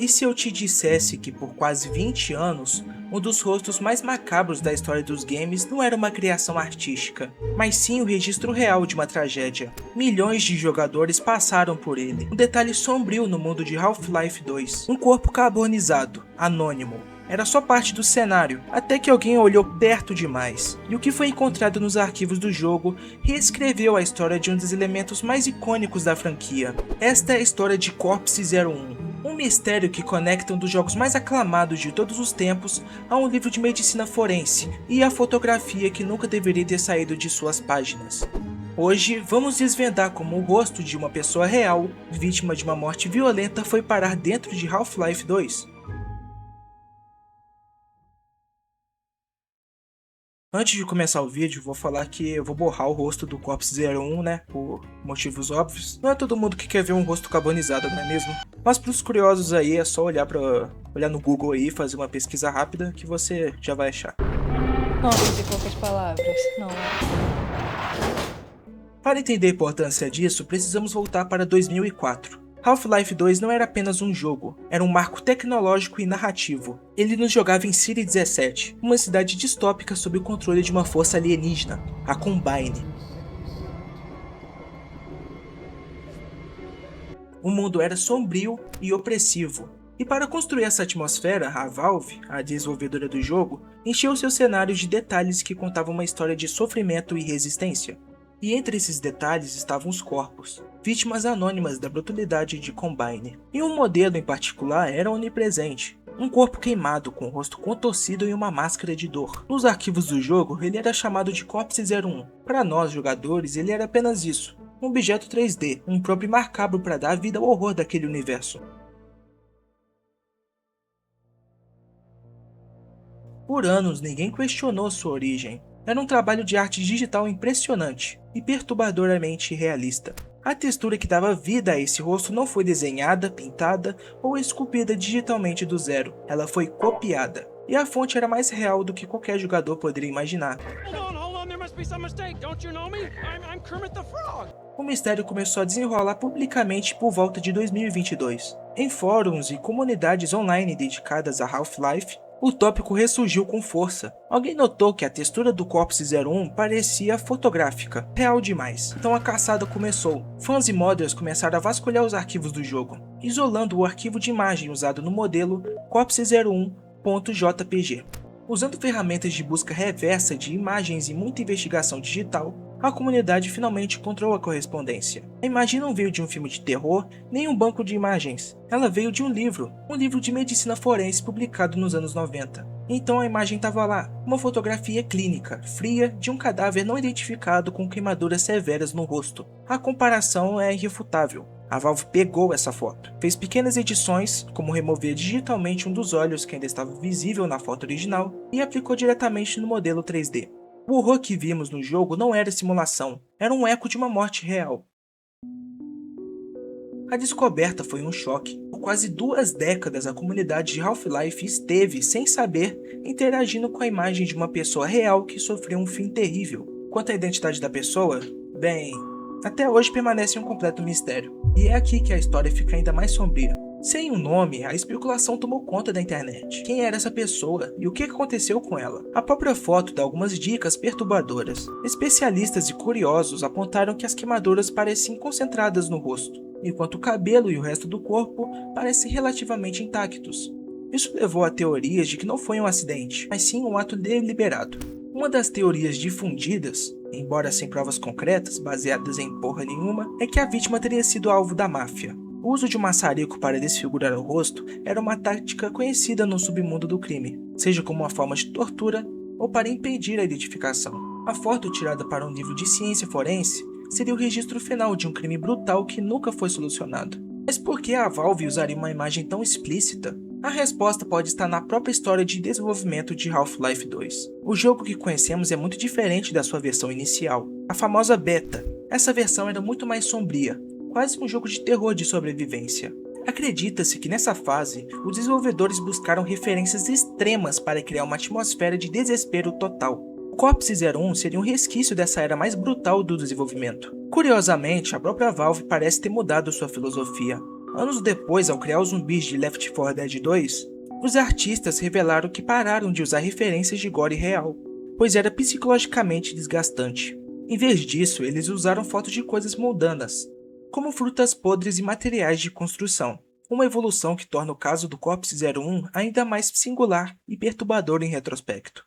E se eu te dissesse que por quase 20 anos, um dos rostos mais macabros da história dos games não era uma criação artística, mas sim o registro real de uma tragédia? Milhões de jogadores passaram por ele. Um detalhe sombrio no mundo de Half-Life 2. Um corpo carbonizado, anônimo. Era só parte do cenário, até que alguém olhou perto demais. E o que foi encontrado nos arquivos do jogo reescreveu a história de um dos elementos mais icônicos da franquia. Esta é a história de Corpse 01. Um mistério que conecta um dos jogos mais aclamados de todos os tempos a um livro de medicina forense e a fotografia que nunca deveria ter saído de suas páginas. Hoje, vamos desvendar como o rosto de uma pessoa real, vítima de uma morte violenta, foi parar dentro de Half-Life 2. Antes de começar o vídeo, vou falar que eu vou borrar o rosto do Corpse 01, né, por motivos óbvios. Não é todo mundo que quer ver um rosto carbonizado, não é mesmo? Mas pros curiosos aí, é só olhar no Google aí, fazer uma pesquisa rápida que você já vai achar. Não dizer poucas palavras, não é? Para entender a importância disso, precisamos voltar para 2004. Half-Life 2 não era apenas um jogo, era um marco tecnológico e narrativo. Ele nos jogava em City 17, uma cidade distópica sob o controle de uma força alienígena, a Combine. O mundo era sombrio e opressivo, e para construir essa atmosfera, a Valve, a desenvolvedora do jogo, encheu seus cenários de detalhes que contavam uma história de sofrimento e resistência. E entre esses detalhes estavam os corpos, vítimas anônimas da brutalidade de Combine. E um modelo em particular era onipresente, um corpo queimado com o rosto contorcido e uma máscara de dor. Nos arquivos do jogo, ele era chamado de Corpse 01. Para nós jogadores, ele era apenas isso, um objeto 3D, um próprio macabro para dar vida ao horror daquele universo. Por anos, ninguém questionou sua origem. Era um trabalho de arte digital impressionante e perturbadoramente realista. A textura que dava vida a esse rosto não foi desenhada, pintada ou esculpida digitalmente do zero. Ela foi copiada. E a fonte era mais real do que qualquer jogador poderia imaginar. O mistério começou a desenrolar publicamente por volta de 2022. Em fóruns e comunidades online dedicadas a Half-Life, o tópico ressurgiu com força. Alguém notou que a textura do Corpse 01 parecia fotográfica, real demais. Então a caçada começou. Fãs e modders começaram a vasculhar os arquivos do jogo, isolando o arquivo de imagem usado no modelo Corpse 01.jpg. Usando ferramentas de busca reversa de imagens e muita investigação digital, a comunidade finalmente encontrou a correspondência. A imagem não veio de um filme de terror, nem um banco de imagens. Ela veio de um livro de medicina forense publicado nos anos 90. Então a imagem estava lá, uma fotografia clínica, fria, de um cadáver não identificado com queimaduras severas no rosto. A comparação é irrefutável. A Valve pegou essa foto, fez pequenas edições, como remover digitalmente um dos olhos que ainda estava visível na foto original, e aplicou diretamente no modelo 3D. O horror que vimos no jogo não era simulação, era um eco de uma morte real. A descoberta foi um choque. Por quase 2 décadas a comunidade de Half-Life esteve, sem saber, interagindo com a imagem de uma pessoa real que sofreu um fim terrível. Quanto à identidade da pessoa, bem, até hoje permanece um completo mistério. E é aqui que a história fica ainda mais sombria. Sem um nome, a especulação tomou conta da internet. Quem era essa pessoa e o que aconteceu com ela? A própria foto dá algumas dicas perturbadoras. Especialistas e curiosos apontaram que as queimaduras pareciam concentradas no rosto, enquanto o cabelo e o resto do corpo parecem relativamente intactos. Isso levou a teorias de que não foi um acidente, mas sim um ato deliberado. Uma das teorias difundidas, embora sem provas concretas baseadas em porra nenhuma, é que a vítima teria sido alvo da máfia. O uso de um maçarico para desfigurar o rosto era uma tática conhecida no submundo do crime, seja como uma forma de tortura ou para impedir a identificação. A foto tirada para um livro de ciência forense seria o registro final de um crime brutal que nunca foi solucionado. Mas por que a Valve usaria uma imagem tão explícita? A resposta pode estar na própria história de desenvolvimento de Half-Life 2. O jogo que conhecemos é muito diferente da sua versão inicial, a famosa beta. Essa versão era muito mais sombria, quase um jogo de terror de sobrevivência. Acredita-se que nessa fase, os desenvolvedores buscaram referências extremas para criar uma atmosfera de desespero total. O Corpse 01 seria um resquício dessa era mais brutal do desenvolvimento. Curiosamente, a própria Valve parece ter mudado sua filosofia. Anos depois, ao criar os zumbis de Left 4 Dead 2, os artistas revelaram que pararam de usar referências de gore real, pois era psicologicamente desgastante. Em vez disso, eles usaram fotos de coisas mundanas, como frutas podres e materiais de construção, uma evolução que torna o caso do Corpse 01 ainda mais singular e perturbador em retrospecto.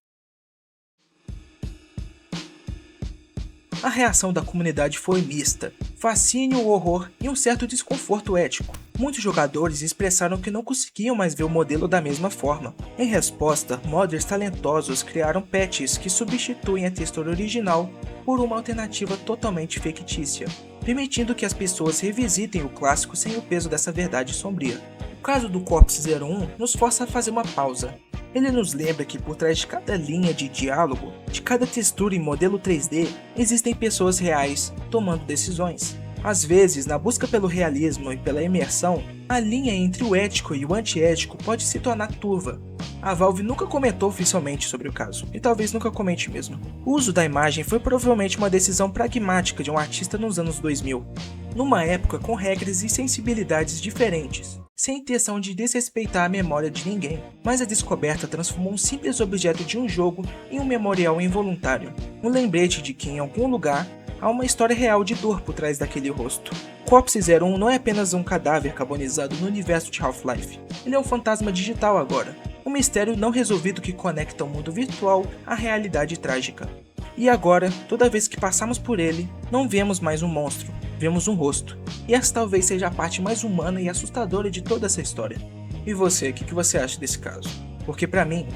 A reação da comunidade foi mista, fascínio, horror e um certo desconforto ético. Muitos jogadores expressaram que não conseguiam mais ver o modelo da mesma forma. Em resposta, modders talentosos criaram patches que substituem a textura original por uma alternativa totalmente fictícia, permitindo que as pessoas revisitem o clássico sem o peso dessa verdade sombria. O caso do Corpse 01 nos força a fazer uma pausa. Ele nos lembra que por trás de cada linha de diálogo, de cada textura e modelo 3D, existem pessoas reais tomando decisões. Às vezes, na busca pelo realismo e pela imersão, a linha entre o ético e o antiético pode se tornar turva. A Valve nunca comentou oficialmente sobre o caso, e talvez nunca comente mesmo. O uso da imagem foi provavelmente uma decisão pragmática de um artista nos anos 2000, numa época com regras e sensibilidades diferentes, sem intenção de desrespeitar a memória de ninguém, mas a descoberta transformou um simples objeto de um jogo em um memorial involuntário, um lembrete de que em algum lugar há uma história real de dor por trás daquele rosto. Corpse 01 não é apenas um cadáver carbonizado no universo de Half-Life, ele é um fantasma digital agora, um mistério não resolvido que conecta o mundo virtual à realidade trágica. E agora, toda vez que passamos por ele, não vemos mais um monstro, vemos um rosto. E essa talvez seja a parte mais humana e assustadora de toda essa história. E você, o que você acha desse caso? Porque pra mim,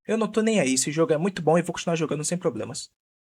eu não tô nem aí, esse jogo é muito bom e vou continuar jogando sem problemas.